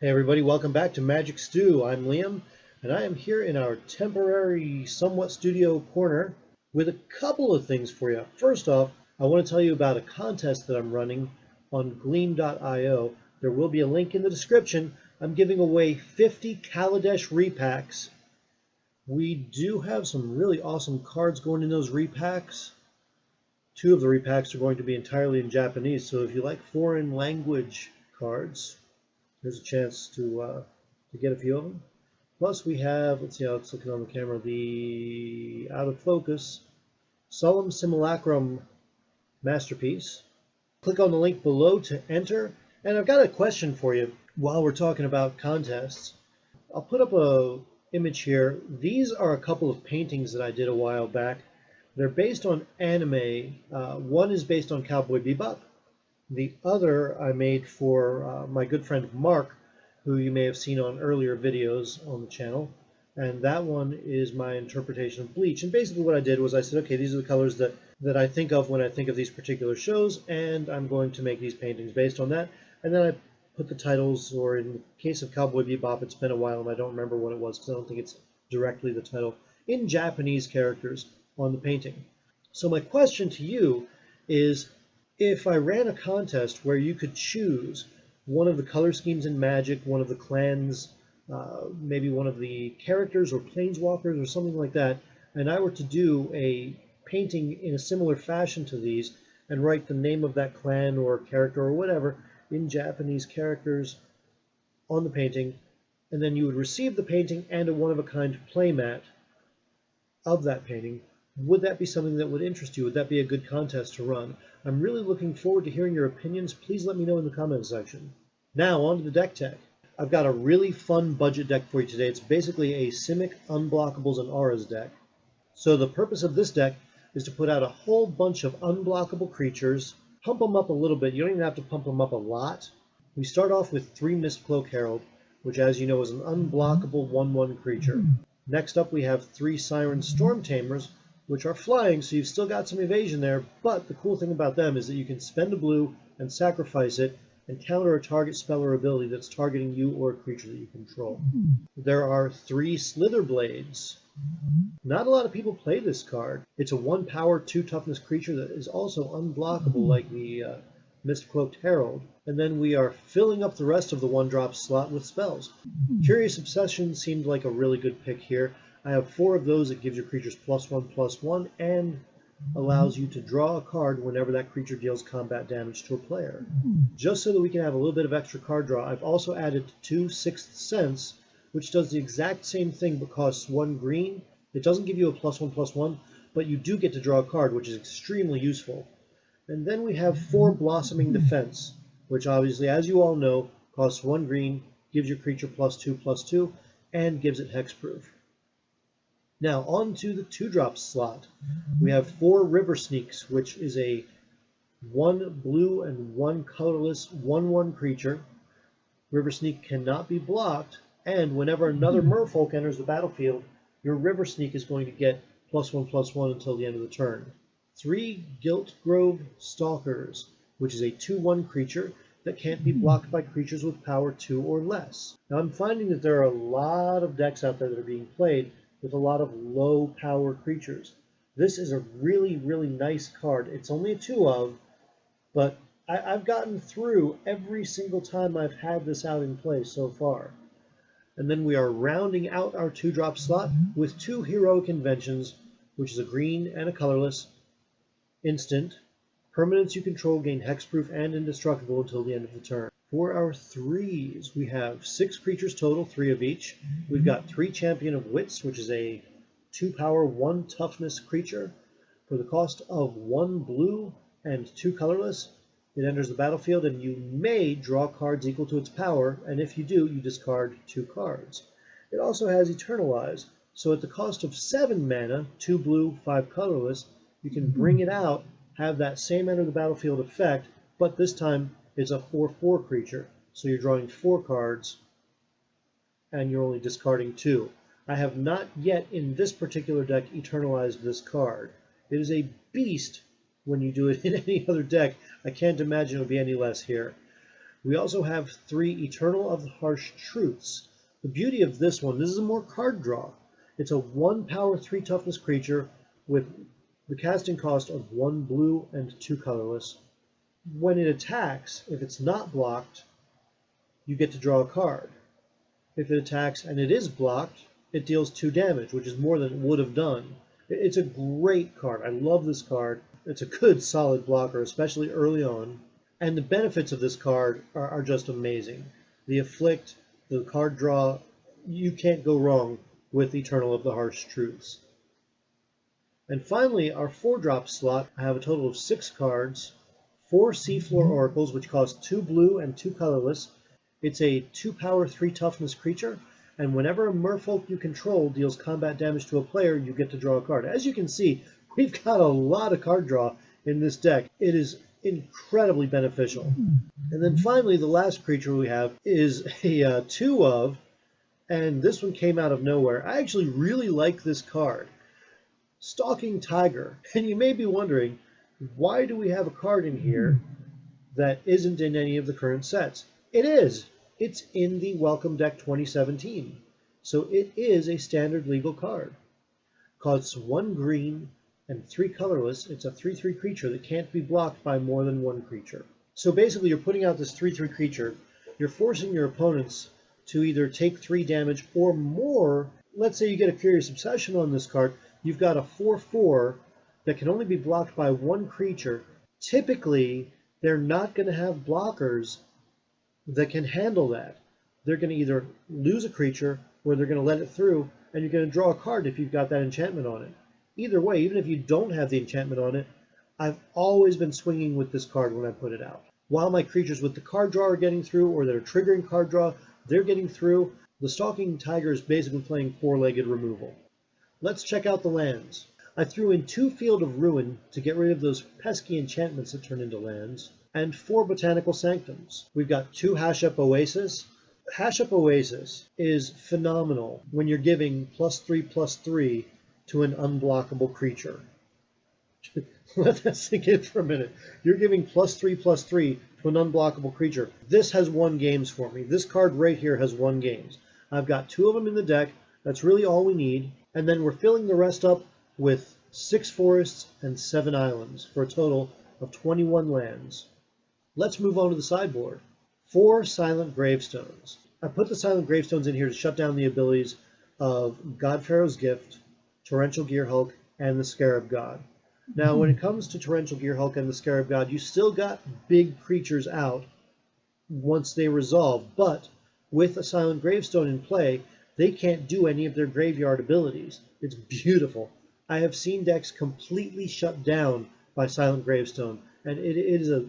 Hey everybody, welcome back to Magic Stew. I'm Liam, and I am here in our temporary, somewhat studio corner with a couple of things for you. First off, I want to tell you about a contest that I'm running on Gleam.io. There will be a link in the description. I'm giving away 50 Kaladesh repacks. We do have some really awesome cards going in those repacks. Two of the repacks are going to be entirely in Japanese, so if you like foreign language cards, there's a chance to get a few of them. Plus we have, let's see how it's looking on the camera, the out of focus Solemn Simulacrum Masterpiece. Click on the link below to enter. And I've got a question for you while we're talking about contests. I'll put up a image here. These are a couple of paintings that I did a while back. They're based on anime. One is based on Cowboy Bebop. The other I made for my good friend Mark, who you may have seen on earlier videos on the channel. And that one is my interpretation of Bleach. And basically what I did was I said, okay, these are the colors that I think of when I think of these particular shows, and I'm going to make these paintings based on that. And then I put the titles, or in the case of Cowboy Bebop, it's been a while and I don't remember what it was because I don't think it's directly the title, in Japanese characters on the painting. So my question to you is, if I ran a contest where you could choose one of the color schemes in Magic, one of the clans, maybe one of the characters or planeswalkers or something like that, and I were to do a painting in a similar fashion to these and write the name of that clan or character or whatever in Japanese characters on the painting, and then you would receive the painting and a one-of-a-kind playmat of that painting, would that be something that would interest you? Would that be a good contest to run? I'm really looking forward to hearing your opinions. Please let me know in the comments section. Now on to the deck tech. I've got a really fun budget deck for you today. It's basically a Simic, Unblockables, and Auras deck. So the purpose of this deck is to put out a whole bunch of unblockable creatures, pump them up a little bit. You don't even have to pump them up a lot. We start off with 3 Mist-Cloaked Herald, which, as you know, is an unblockable 1/1 creature. Next up we have 3 Siren Stormtamers, which are flying, so you've still got some evasion there, but the cool thing about them is that you can spend a blue and sacrifice it and counter a target spell or ability that's targeting you or a creature that you control. There are 3 Slither Blades. Not a lot of people play this card. It's a 1 power, 2 toughness creature that is also unblockable like the Mist-Cloaked Herald. And then we are filling up the rest of the 1-drop slot with spells. Curious Obsession seemed like a really good pick here. I have 4 of those that gives your creatures +1/+1 and allows you to draw a card whenever that creature deals combat damage to a player. Just so that we can have a little bit of extra card draw, I've also added 2 Sixth Sense, which does the exact same thing but costs 1 green. It doesn't give you a +1/+1, but you do get to draw a card, which is extremely useful. And then we have 4 Blossoming Defense, which obviously, as you all know, costs 1 green, gives your creature +2/+2, and gives it hexproof. Now, on to the 2-drop slot. We have 4 River Sneaks, which is a 1 blue and 1 colorless 1/1 creature. River Sneak cannot be blocked, and whenever another merfolk enters the battlefield, your River Sneak is going to get +1/+1 until the end of the turn. 3 Giltgrove Stalkers, which is a 2/1 creature that can't be blocked by creatures with power 2 or less. Now, I'm finding that there are a lot of decks out there that are being played with a lot of low power creatures. This is a really, really nice card. It's only a 2 of, but I've gotten through every single time I've had this out in play so far. And then we are rounding out our 2-drop slot with 2 Heroic Inventions, which is a green and a colorless instant. Permanents you control gain hexproof and indestructible until the end of the turn. For our 3s, we have 6 creatures total, 3 of each. We've got 3 Champion of Wits, which is a 2 power, 1 toughness creature. For the cost of 1 blue and 2 colorless, it enters the battlefield and you may draw cards equal to its power, and if you do, you discard 2 cards. It also has Eternalize, so at the cost of 7 mana, 2 blue, 5 colorless, you can bring it out, have that same enter the battlefield effect, but this time it's a 4/4 creature, so you're drawing 4 cards and you're only discarding 2. I have not yet in this particular deck eternalized this card. It is a beast when you do it in any other deck. I can't imagine it would be any less here. We also have 3 Eternal of the Harsh Truths. The beauty of this one, this is a more card draw. It's a 1 power 3 toughness creature with the casting cost of 1 blue and 2 colorless. When it attacks, if it's not blocked, you get to draw a card. If it attacks and it is blocked, it deals 2 damage, which is more than it would have done. It's a great card. I love this card. It's a good solid blocker, especially early on. And the benefits of this card are just amazing. The Afflict, the card draw, you can't go wrong with Eternal of the Harsh Truths. And finally, our 4-drop slot, I have a total of 6 cards, 4 Seafloor Oracles, which cost 2 blue and 2 colorless. It's a 2 power 3 toughness creature, and whenever a merfolk you control deals combat damage to a player, you get to draw a card. As you can see, we've got a lot of card draw in this deck. It is incredibly beneficial. And then finally, the last creature we have is a 2 of, and this one came out of nowhere. I actually really like this card, Stalking Tiger. And you may be wondering, why do we have a card in here that isn't in any of the current sets? It is. It's in the Welcome Deck 2017. So it is a standard legal card. Costs 1 green and 3 colorless. It's a 3/3 creature that can't be blocked by more than 1 creature. So basically you're putting out this 3/3 creature. You're forcing your opponents to either take 3 damage or more. Let's say you get a Curious Obsession on this card. You've got a 4/4 that can only be blocked by 1 creature. Typically, they're not going to have blockers that can handle that. They're going to either lose a creature or they're going to let it through, and you're going to draw a card if you've got that enchantment on it. Either way, even if you don't have the enchantment on it, I've always been swinging with this card when I put it out. While my creatures with the card draw are getting through, or that are triggering card draw, they're getting through, the Stalking Tiger is basically playing 4-legged removal. Let's check out the lands. I threw in 2 Field of Ruin to get rid of those pesky enchantments that turn into lands, and 4 Botanical Sanctums. We've got 2 Hashep Oasis. Hashep Oasis is phenomenal when you're giving +3/+3 to an unblockable creature. Let that sink in for a minute. You're giving +3/+3 to an unblockable creature. This has won games for me. This card right here has won games. I've got 2 of them in the deck. That's really all we need. And then we're filling the rest up with 6 forests and 7 islands for a total of 21 lands. Let's move on to the sideboard. 4 Silent Gravestones. I put the Silent Gravestones in here to shut down the abilities of Godpharaoh's Gift, Torrential Gearhulk, and the Scarab God. Now, when it comes to Torrential Gearhulk and the Scarab God, you still got big creatures out once they resolve, but with a Silent Gravestone in play, they can't do any of their graveyard abilities. It's beautiful. I have seen decks completely shut down by Silent Gravestone, and it is a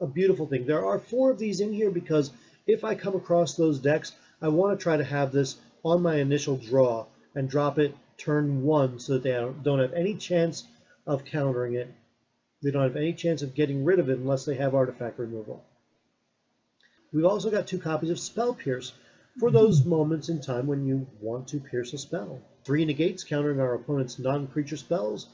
beautiful thing. There are 4 of these in here because if I come across those decks, I want to try to have this on my initial draw and drop it turn 1 so that they don't have any chance of countering it. They don't have any chance of getting rid of it unless they have artifact removal. We've also got 2 copies of Spell Pierce for those moments in time when you want to pierce a spell. 3 negates countering our opponent's non-creature spells.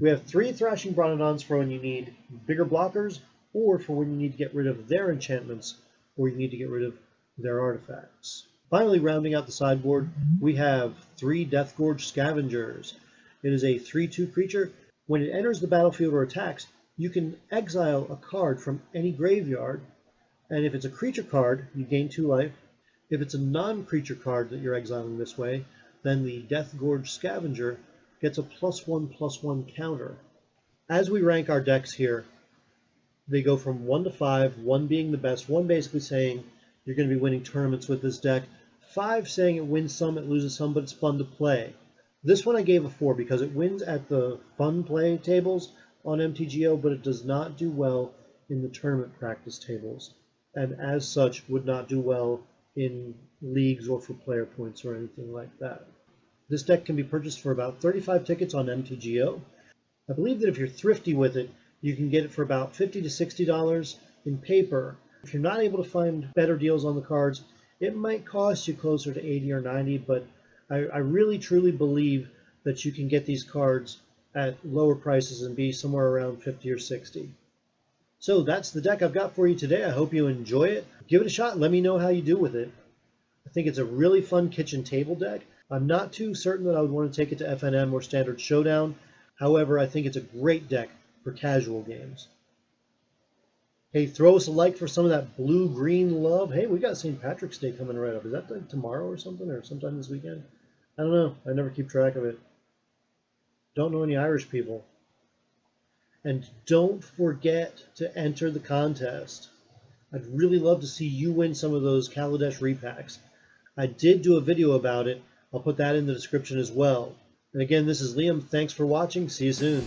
We have 3 Thrashing Brontodons for when you need bigger blockers, or for when you need to get rid of their enchantments, or you need to get rid of their artifacts. Finally, rounding out the sideboard, we have 3 Deathgorge Scavengers. It is a 3/2 creature. When it enters the battlefield or attacks, you can exile a card from any graveyard, and if it's a creature card, you gain 2 life. If it's a non-creature card that you're exiling this way, then the Deathgorge Scavenger gets a +1/+1 counter. As we rank our decks here, they go from 1 to 5, 1 being the best, 1 basically saying you're going to be winning tournaments with this deck, 5 saying it wins some, it loses some, but it's fun to play. This one I gave a 4 because it wins at the fun play tables on MTGO, but it does not do well in the tournament practice tables, and as such would not do well in leagues or for player points or anything like that. This deck can be purchased for about 35 tickets on MTGO. I believe that if you're thrifty with it, you can get it for about $50 to $60 in paper. If you're not able to find better deals on the cards, it might cost you closer to $80 or $90, but I really truly believe that you can get these cards at lower prices and be somewhere around $50 or $60. So that's the deck I've got for you today. I hope you enjoy it. Give it a shot and let me know how you do with it. I think it's a really fun kitchen table deck. I'm not too certain that I would want to take it to FNM or Standard Showdown. However, I think it's a great deck for casual games. Hey, throw us a like for some of that blue-green love. Hey, we got St. Patrick's Day coming right up. Is that like tomorrow or something, or sometime this weekend? I don't know. I never keep track of it. Don't know any Irish people. And don't forget to enter the contest. I'd really love to see you win some of those Kaladesh repacks. I did do a video about it. I'll put that in the description as well. And again, this is Liam. Thanks for watching. See you soon.